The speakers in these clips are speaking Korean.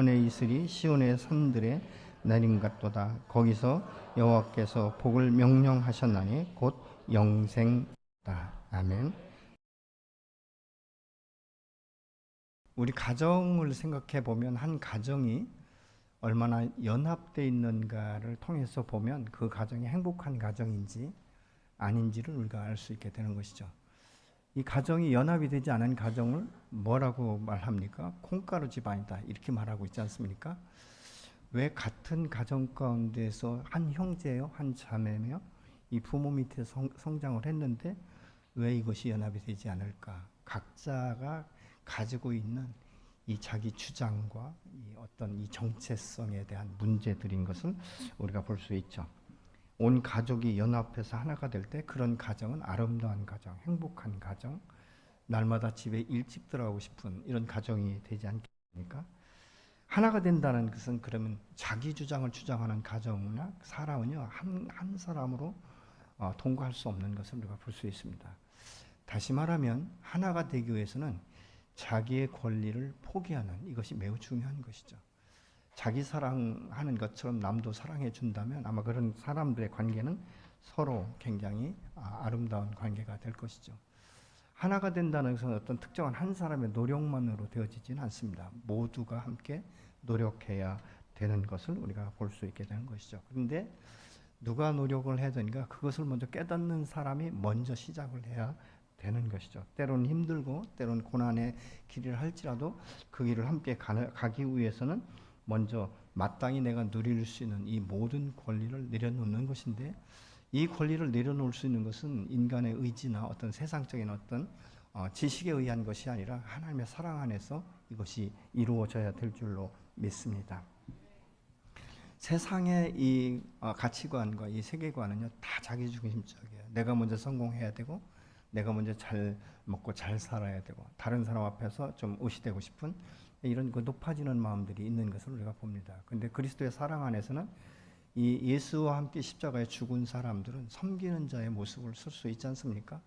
시온의 이슬이 시온의 산들에 내린 같도다. 거기서 여호와께서 복을 명령하셨나니 곧 영생다. 아멘. 우리 가정을 생각해 보면 한 가정이 얼마나 연합되어 있는가를 통해서 보면 그 가정이 행복한 가정인지 아닌지를 우리가 알 수 있게 되는 것이죠. 이 가정이 연합이 되지 않은 가정을 뭐라고 말합니까? 콩가루 집안이다 이렇게 말하고 있지 않습니까? 왜 같은 가정 가운데서 한 형제요, 한 자매며 이 부모 밑에 성장을 했는데 왜 이것이 연합이 되지 않을까? 각자가 가지고 있는 이 자기 주장과 이 어떤 이 정체성에 대한 문제들인 것을 우리가 볼 수 있죠. 온 가족이 연합해서 하나가 될 때 그런 가정은 아름다운 가정, 행복한 가정, 날마다 집에 일찍 들어가고 싶은 이런 가정이 되지 않겠습니까? 하나가 된다는 것은 그러면 자기 주장을 주장하는 가정이나 사람은요 한 사람으로 통과할 수 없는 것을 우리가 볼 수 있습니다. 다시 말하면 하나가 되기 위해서는 자기의 권리를 포기하는 이것이 매우 중요한 것이죠. 자기 사랑하는 것처럼 남도 사랑해 준다면 아마 그런 사람들의 관계는 서로 굉장히 아름다운 관계가 될 것이죠. 하나가 된다는 것은 어떤 특정한 한 사람의 노력만으로 되어지지는 않습니다. 모두가 함께 노력해야 되는 것을 우리가 볼 수 있게 되는 것이죠. 그런데 누가 노력을 해야 되는가? 그것을 먼저 깨닫는 사람이 먼저 시작을 해야 되는 것이죠. 때로는 힘들고 때로는 고난의 길을 할지라도 그 길을 함께 가기 위해서는 먼저 마땅히 내가 누릴 수 있는 이 모든 권리를 내려놓는 것인데 이 권리를 내려놓을 수 있는 것은 인간의 의지나 어떤 세상적인 어떤 지식에 의한 것이 아니라 하나님의 사랑 안에서 이것이 이루어져야 될 줄로 믿습니다. 세상의 이 가치관과 이 세계관은요 다 자기중심적이에요. 내가 먼저 성공해야 되고 내가 먼저 잘 먹고 잘 살아야 되고 다른 사람 앞에서 좀 의시되고 싶은 이런 그 높아지는 마음들이 있는 것을 우리가 봅니다. 그런데 그리스도의 사랑 안에서는 이 예수와 함께 십자가에 죽은 사람들은 섬기는 자의 모습을 쓸 수 있지 않습니까?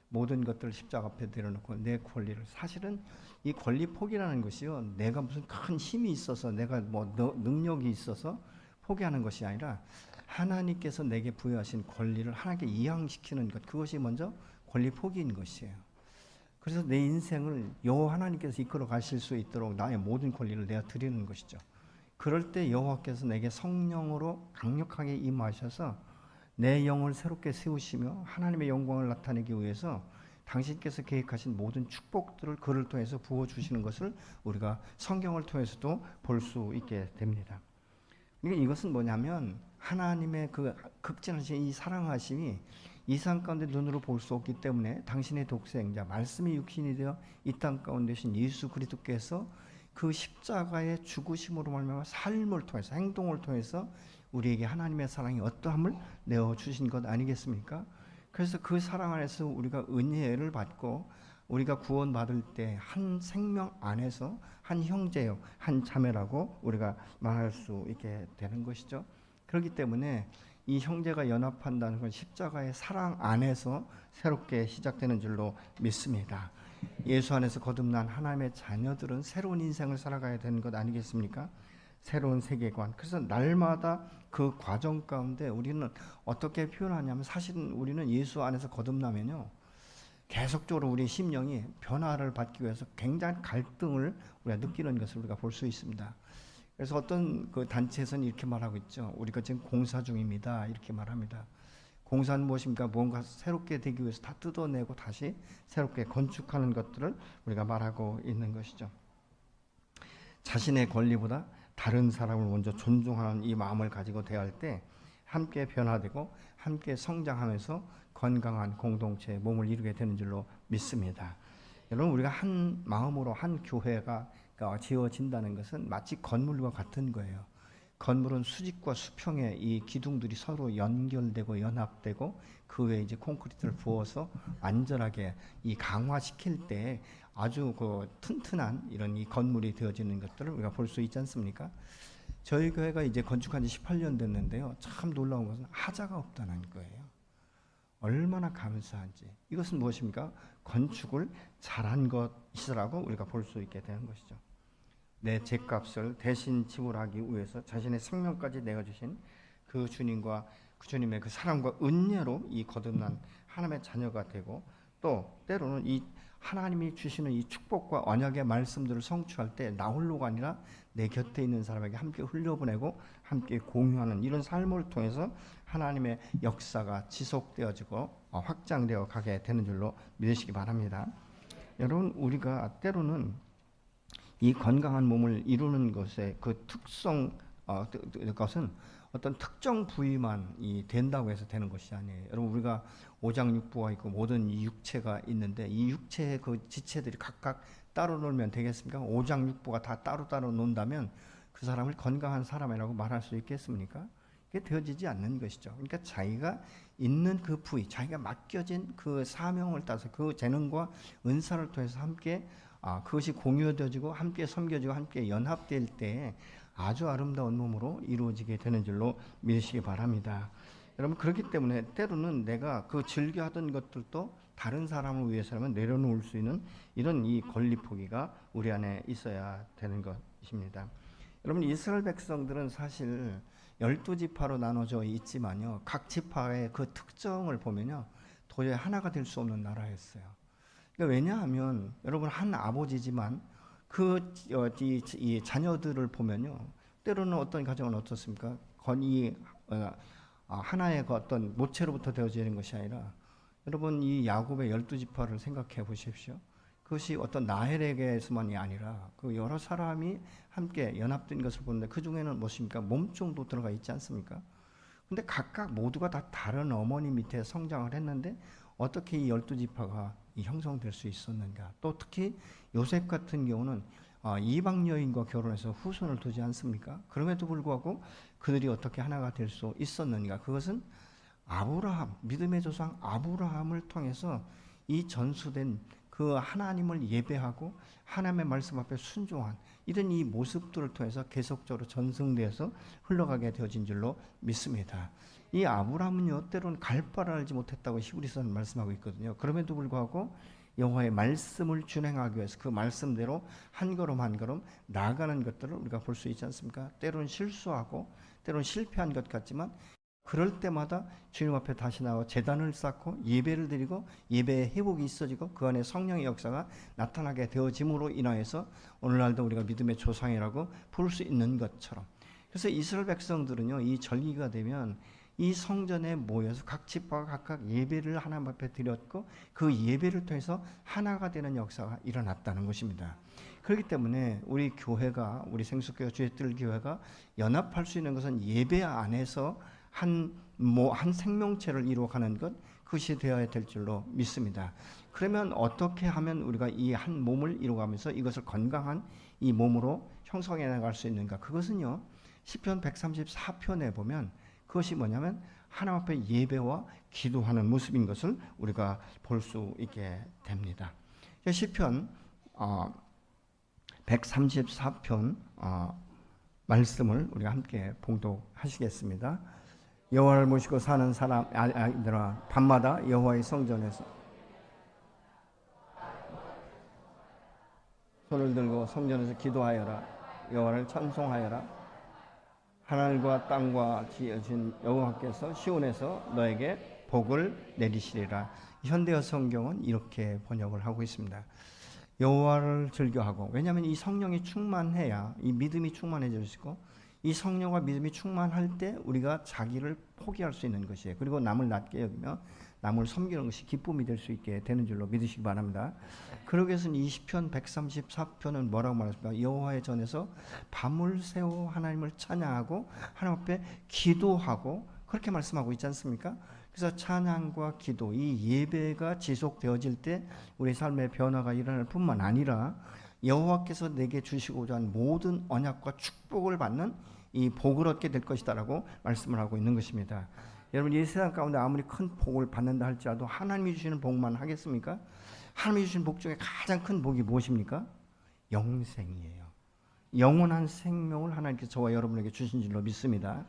모든 것들을 십자가 앞에 내려놓고 내 권리를 사실은 이 권리 포기라는 것이요 내가 무슨 큰 힘이 있어서 내가 뭐 능력이 있어서 포기하는 것이 아니라 하나님께서 내게 부여하신 권리를 하나님께 이양시키는 것 그것이 먼저 권리 포기인 것이에요. 그래서 내 인생을 여호와 하나님께서 이끌어 가실 수 있도록 나의 모든 권리를 내가 드리는 것이죠. 그럴 때 여호와께서 내게 성령으로 강력하게 임하셔서 내 영을 새롭게 세우시며 하나님의 영광을 나타내기 위해서 당신께서 계획하신 모든 축복들을 그를 통해서 부어주시는 것을 우리가 성경을 통해서도 볼 수 있게 됩니다. 그러니까 이것은 뭐냐면 하나님의 그 극진하신 이 사랑하심이 이 세상 가운데 눈으로 볼 수 없기 때문에 당신의 독생자 말씀이 육신이 되어 이 땅 가운데 신 예수 그리스도께서 그 십자가의 죽으심으로 말미암아 삶을 통해서 행동을 통해서 우리에게 하나님의 사랑이 어떠함을 내어주신 것 아니겠습니까? 그래서 그 사랑 안에서 우리가 은혜를 받고 우리가 구원받을 때 한 생명 안에서 한 형제요 한 자매라고 우리가 말할 수 있게 되는 것이죠. 그렇기 때문에 이 형제가 연합한다는 건 십자가의 사랑 안에서 새롭게 시작되는 줄로 믿습니다. 예수 안에서 거듭난 하나님의 자녀들은 새로운 인생을 살아가야 되는 것 아니겠습니까? 새로운 세계관. 그래서 날마다 그 과정 가운데 우리는 어떻게 표현하냐면 사실은 우리는 예수 안에서 거듭나면요. 계속적으로 우리 심령이 변화를 받기 위해서 굉장한 갈등을 우리가 느끼는 것을 우리가 볼 수 있습니다. 그래서 어떤 그 단체에서는 이렇게 말하고 있죠. 우리가 지금 공사 중입니다. 이렇게 말합니다. 공사는 무엇입니까? 뭔가 새롭게 되기 위해서 다 뜯어내고 다시 새롭게 건축하는 것들을 우리가 말하고 있는 것이죠. 자신의 권리보다 다른 사람을 먼저 존중하는 이 마음을 가지고 대할 때 함께 변화되고 함께 성장하면서 건강한 공동체의 몸을 이루게 되는 줄로 믿습니다. 여러분 우리가 한 마음으로 한 교회가 지어진다는 것은 마치 건물과 같은 거예요. 건물은 수직과 수평의 이 기둥들이 서로 연결되고 연합되고 그 외에 이제 콘크리트를 부어서 안전하게 이 강화시킬 때 아주 그 튼튼한 이런 이 건물이 되어지는 것들을 우리가 볼 수 있지 않습니까? 저희 교회가 이제 건축한 지 18년 됐는데요. 참 놀라운 것은 하자가 없다는 거예요. 얼마나 감사한지. 이것은 무엇입니까? 건축을 잘한 것이라고 우리가 볼 수 있게 되는 것이죠. 내 죄값을 대신 지불하기 위해서 자신의 생명까지 내어주신 그 주님과 그 주님의 그 사랑과 은혜로 이 거듭난 하나님의 자녀가 되고, 또 때로는 이 하나님이 주시는 이 축복과 언약의 말씀들을 성취할 때 나 홀로가 아니라 내 곁에 있는 사람에게 함께 흘려보내고 함께 공유하는 이런 삶을 통해서 하나님의 역사가 지속되어지고 확장되어 가게 되는 줄로 믿으시기 바랍니다. 여러분, 우리가 때로는 이 건강한 몸을 이루는 것의 그 특성, 것은 어떤 특정 부위만 된다고 해서 되는 것이 아니에요. 여러분, 우리가 오장육부가 있고 모든 이 육체가 있는데 이 육체의 그 지체들이 각각 따로 놀면 되겠습니까? 오장육부가 다 따로따로 논다면 그 사람을 건강한 사람이라고 말할 수 있겠습니까? 그게 되어지지 않는 것이죠. 그러니까 자기가 있는 그 부위, 자기가 맡겨진 그 사명을 따서 그 재능과 은사를 통해서 함께 그것이 공유되어지고 함께 섬겨지고 함께 연합될 때에 아주 아름다운 몸으로 이루어지게 되는 줄로 믿으시기 바랍니다. 여러분, 그렇기 때문에 때로는 내가 그 즐겨하던 것들도 다른 사람을 위해서라면 내려놓을 수 있는 이런 이 권리포기가 우리 안에 있어야 되는 것입니다. 여러분, 이스라엘 백성들은 사실 12지파로 나눠져 있지만요, 각 지파의 그 특성을 보면요 도저히 하나가 될 수 없는 나라였어요. 그러니까 왜냐하면 여러분, 한 아버지지만 이 자녀들을 보면요, 때로는 어떤 가정은 어떻습니까? 하나의 그 어떤 모체로부터 되어지는 것이 아니라, 여러분, 이 야곱의 12지파를 생각해 보십시오. 그것이 어떤 나헬에게서만이 아니라 그 여러 사람이 함께 연합된 것을 보는데 그 중에는 무엇입니까? 몸종도 들어가 있지 않습니까? 근데 각각 모두가 다 다른 어머니 밑에 성장을 했는데 어떻게 이 12지파가 형성될 수 있었는가? 또 특히 요셉 같은 경우는 이방 여인과 결혼해서 후손을 두지 않습니까? 그럼에도 불구하고 그들이 어떻게 하나가 될 수 있었는가? 그것은 아브라함, 믿음의 조상 아브라함을 통해서 이 전수된 그 하나님을 예배하고 하나님의 말씀 앞에 순종한 이런 이 모습들을 통해서 계속적으로 전승되어서 흘러가게 되어진 줄로 믿습니다. 이 아브라함은요, 때로는 갈 바를 알지 못했다고 히브리서는 말씀하고 있거든요. 그럼에도 불구하고 여호와의 말씀을 준행하기 위해서 그 말씀대로 한 걸음 한 걸음 나아가는 것들을 우리가 볼 수 있지 않습니까? 때로는 실수하고 때로는 실패한 것 같지만 그럴 때마다 주님 앞에 다시 나와 제단을 쌓고 예배를 드리고 예배의 회복이 있어지고 그 안에 성령의 역사가 나타나게 되어짐으로 인하여서 오늘날도 우리가 믿음의 조상이라고 부를 수 있는 것처럼, 그래서 이스라엘 백성들은요, 이 절기가 되면 이 성전에 모여서 각 지파가 각각 예배를 하나님 앞에 드렸고 그 예배를 통해서 하나가 되는 역사가 일어났다는 것입니다. 그렇기 때문에 우리 교회가, 우리 생수교회 주의뜰 교회가 연합할 수 있는 것은 예배 안에서 한 생명체를 이루어가는 것, 그것이 되어야 될 줄로 믿습니다. 그러면 어떻게 하면 우리가 이 한 몸을 이루어가면서 이것을 건강한 이 몸으로 형성해 나갈 수 있는가? 그것은요, 시편 134편에 보면 그것이 뭐냐면 하나님 앞에 예배와 기도하는 모습인 것을 우리가 볼 수 있게 됩니다. 시편 134편 말씀을 우리가 함께 봉독하시겠습니다. 여호와를 모시고 사는 사람들아, 밤마다 여호와의 성전에서 손을 들고 성전에서 기도하여라. 여호와를 찬송하여라. 하늘과 땅과 지으신 여호와께서 시온에서 너에게 복을 내리시리라. 현대어 성경은 이렇게 번역을 하고 있습니다. 여호와를 즐겨하고, 왜냐하면 이 성령이 충만해야 이 믿음이 충만해지고, 이 성령과 믿음이 충만할 때 우리가 자기를 포기할 수 있는 것이에요. 그리고 남을 낮게 여기며 남을 섬기는 것이 기쁨이 될 수 있게 되는 줄로 믿으시기 바랍니다. 그러기 위해서는 이 시편 134편은 뭐라고 말했습니까? 여호와의 전에서 밤을 새워 하나님을 찬양하고 하나님 앞에 기도하고, 그렇게 말씀하고 있지 않습니까? 그래서 찬양과 기도, 이 예배가 지속되어질 때 우리 삶의 변화가 일어날 뿐만 아니라 여호와께서 내게 주시고자 한 모든 언약과 축복을 받는 이 복을 얻게 될 것이다라고 말씀을 하고 있는 것입니다. 여러분, 이 세상 가운데 아무리 큰 복을 받는다 할지라도 하나님이 주시는 복만 하겠습니까? 하나님이 주신 복 중에 가장 큰 복이 무엇입니까? 영생이에요. 영원한 생명을 하나님께서 저와 여러분에게 주신 줄로 믿습니다.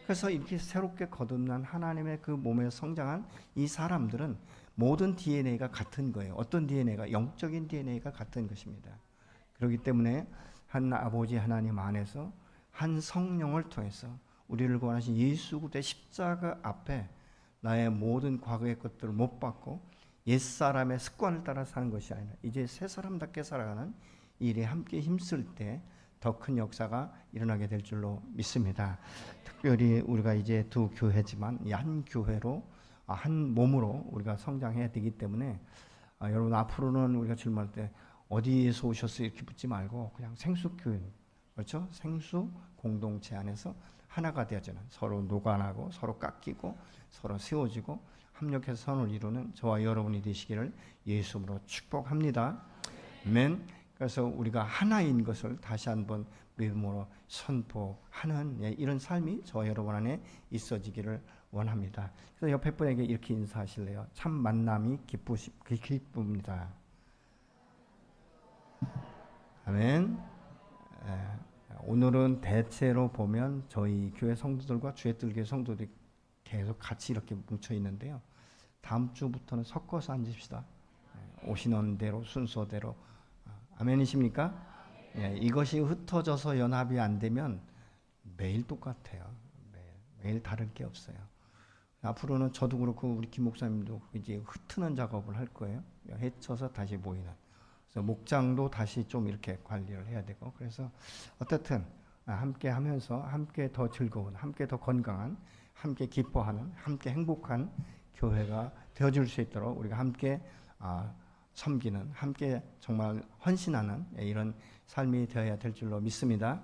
그래서 이렇게 새롭게 거듭난 하나님의 그 몸에 성장한 이 사람들은 모든 DNA가 같은 거예요. 어떤 DNA가? 영적인 DNA가 같은 것입니다. 그렇기 때문에 한 아버지 하나님 안에서 한 성령을 통해서 우리를 구원하신 예수 그리스도의 십자가 앞에 나의 모든 과거의 것들을 못 받고 옛사람의 습관을 따라 사는 것이 아니라 이제 새 사람답게 살아가는 일에 함께 힘쓸 때 더 큰 역사가 일어나게 될 줄로 믿습니다. 특별히 우리가 이제 두 교회지만 이 한 교회로 한 몸으로 우리가 성장해야 되기 때문에 여러분 앞으로는 우리가 질문할 때 어디에서 오셨어요 이렇게 묻지 말고 그냥 생수교회, 그렇죠? 생수 공동체 안에서 하나가 되어지는, 서로 노관하고 서로 깎이고 서로 세워지고 합력해서 선을 이루는 저와 여러분이 되시기를 예수님으로 축복합니다. 아멘. 그래서 우리가 하나인 것을 다시 한번 믿음으로 선포하는 이런 삶이 저와 여러분 안에 있어지기를 원합니다. 그래서 옆에 분에게 이렇게 인사하실래요? 참 만남이 기쁩니다. 아멘. 오늘은 대체로 보면 저희 교회 성도들과 주의뜰교회 성도들이 계속 같이 이렇게 뭉쳐 있는데요. 다음 주부터는 섞어서 앉읍시다. 오시는 대로 순서대로. 아멘이십니까? 이것이 흩어져서 연합이 안 되면 매일 똑같아요. 매일 다를 게 없어요. 앞으로는 저도 그렇고 우리 김 목사님도 이제 흩트는 작업을 할 거예요. 헤쳐서 다시 모이는. 그래서 목장도 다시 좀 이렇게 관리를 해야 되고, 그래서 어쨌든 함께 하면서 함께 더 즐거운, 함께 더 건강한, 함께 기뻐하는, 함께 행복한 교회가 되어줄 수 있도록 우리가 함께 섬기는, 함께 정말 헌신하는 이런 삶이 되어야 될 줄로 믿습니다.